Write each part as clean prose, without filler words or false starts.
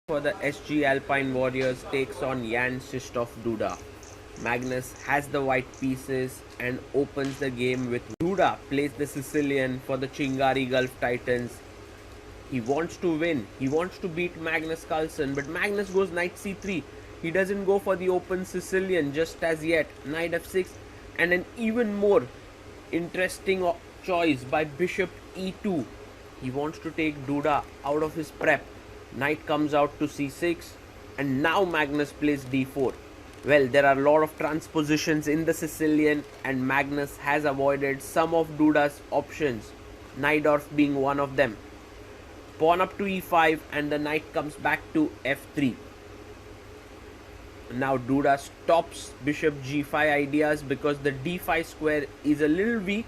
For the SG Alpine Warriors takes on Jan-Krzysztof Duda. Magnus has the white pieces and opens the game with Duda plays the Sicilian for the Chingari Gulf Titans. He wants to win. He wants to beat Magnus Carlsen, but Magnus goes knight c3. He doesn't go for the open Sicilian just as yet. Knight f6 and an even more interesting choice by bishop e2. He wants to take Duda out of his prep. Knight comes out to c6 and now Magnus plays d4. Well, there are a lot of transpositions in the Sicilian and Magnus has avoided some of Duda's options, Najdorf being one of them. Pawn up to e5 and the knight comes back to f3. Now Duda stops bishop g5 ideas because the d5 square is a little weak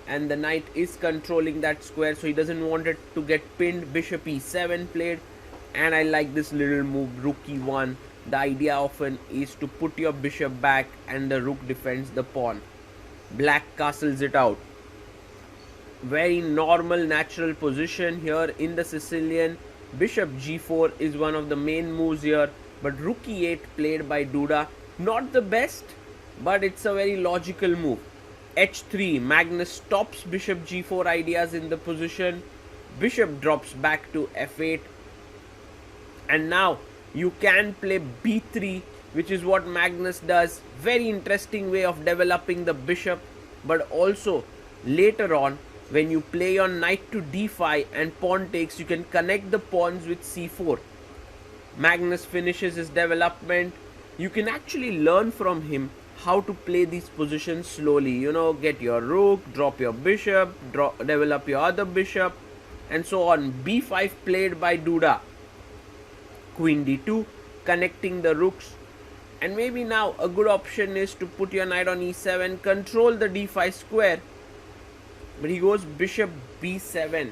and the knight is controlling that square, so he doesn't want it to get pinned. Bishop e7 played, and I like this little move, rook e1. The idea often is to put your bishop back and the rook defends the pawn. Black castles it out. Very normal, natural position here in the Sicilian. Bishop g4 is one of the main moves here, but rook e8 played by Duda. Not the best, but it's a very logical move. h3, Magnus stops bishop g4 ideas in the position. Bishop drops back to f8. And now you can play b3, which is what Magnus does. Very interesting way of developing the bishop, but also later on when you play your knight to d5 and pawn takes, you can connect the pawns with c4. Magnus finishes his development. You can actually learn from him how to play these positions slowly. You know, get your rook, drop your bishop, develop your other bishop, and so on. b5 played by Duda. Queen d2, connecting the rooks. And maybe now a good option is to put your knight on e7, control the d5 square. But he goes bishop b7.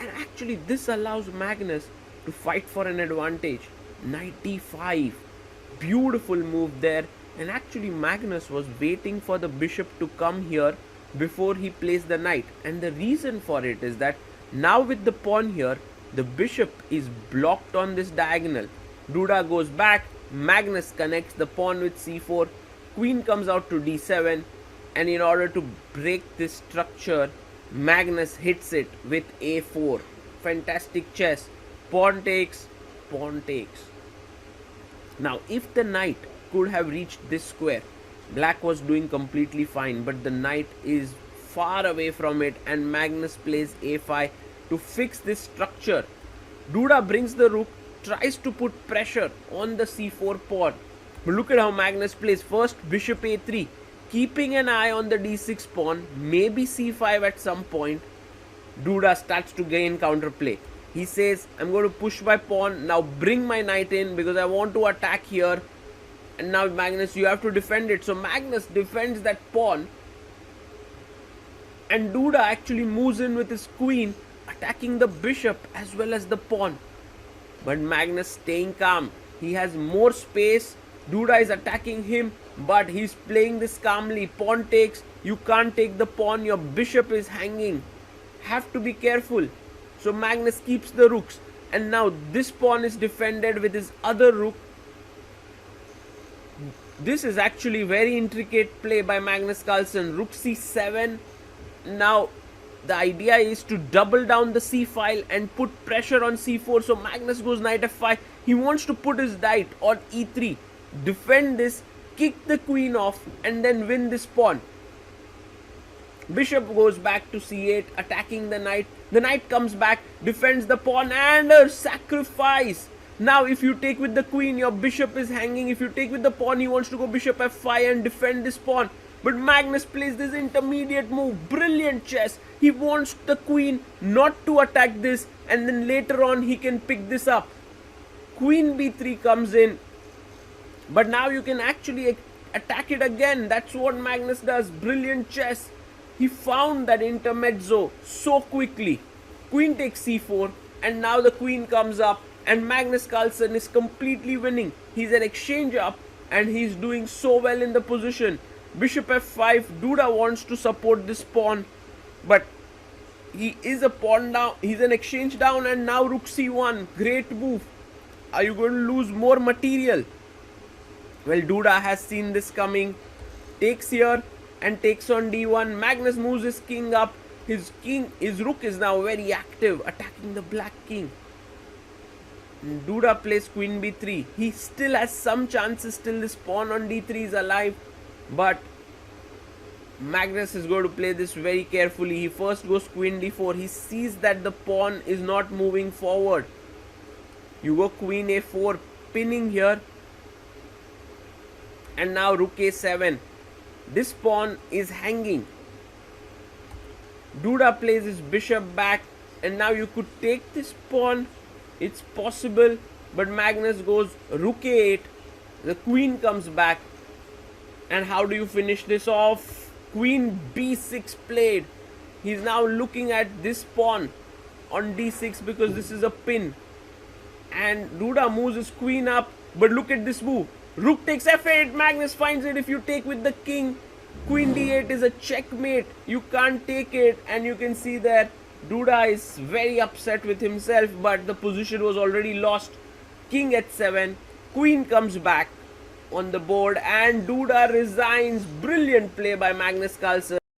And actually this allows Magnus to fight for an advantage. Knight d5. Beautiful move there. And actually Magnus was waiting for the bishop to come here before he plays the knight. And the reason for it is that now with the pawn here, the bishop is blocked on this diagonal. Duda goes back. Magnus connects the pawn with c4. Queen comes out to d7. And in order to break this structure, Magnus hits it with a4. Fantastic chess. Pawn takes, pawn takes. Now if the knight could have reached this square, black was doing completely fine, but the knight is far away from it and Magnus plays a5 to fix this structure. Duda brings the rook, tries to put pressure on the c4 pawn. But look at how Magnus plays. First bishop a3, keeping an eye on the d6 pawn, maybe c5 at some point. Duda starts to gain counterplay. He says, I'm going to push my pawn, now bring my knight in because I want to attack here. And now Magnus, you have to defend it. So Magnus defends that pawn. And Duda actually moves in with his queen, attacking the bishop as well as the pawn. But Magnus staying calm. He has more space. Duda is attacking him, but he's playing this calmly. Pawn takes. You can't take the pawn. Your bishop is hanging. Have to be careful. So Magnus keeps the rooks. And now this pawn is defended with his other rook. This is actually very intricate play by Magnus Carlsen. Rook c7. Now the idea is to double down the c file and put pressure on c4. So Magnus goes knight f5. He wants to put his knight on e3. Defend this, kick the queen off and then win this pawn. Bishop goes back to c8, attacking the knight. The knight comes back, defends the pawn and a sacrifice. Now if you take with the queen, your bishop is hanging. If you take with the pawn, he wants to go bishop f5 and defend this pawn. But Magnus plays this intermediate move. Brilliant chess. He wants the queen not to attack this and then later on he can pick this up. Queen b3 comes in. But now you can actually attack it again. That's what Magnus does. Brilliant chess. He found that intermezzo so quickly. Queen takes c4 and now the queen comes up and Magnus Carlsen is completely winning. He's an exchange up and he's doing so well in the position. Bishop f5. Duda wants to support this pawn, but he is a pawn down. He's an exchange down and now rook c1. Great move. Are you going to lose more material? Well, Duda has seen this coming. Takes here and takes on d1. Magnus moves his king up. His rook is now very active, attacking the black king. Duda plays queen b3. He still has some chances till this pawn on d3 is alive. But Magnus is going to play this very carefully. He first goes queen d4. He sees that the pawn is not moving forward. You go queen a4, pinning here. And now rook a7. This pawn is hanging. Duda plays his bishop back. And now you could take this pawn. It's possible. But Magnus goes rook a8. The queen comes back. And how do you finish this off? Queen b6 played. He's now looking at this pawn on d6 because this is a pin. And Duda moves his queen up. But look at this move. Rook takes f8. Magnus finds it. If you take with the king, queen d8 is a checkmate. You can't take it. And you can see that Duda is very upset with himself. But the position was already lost. King h7. Queen comes back on the board. And Duda resigns. Brilliant play by Magnus Carlsen.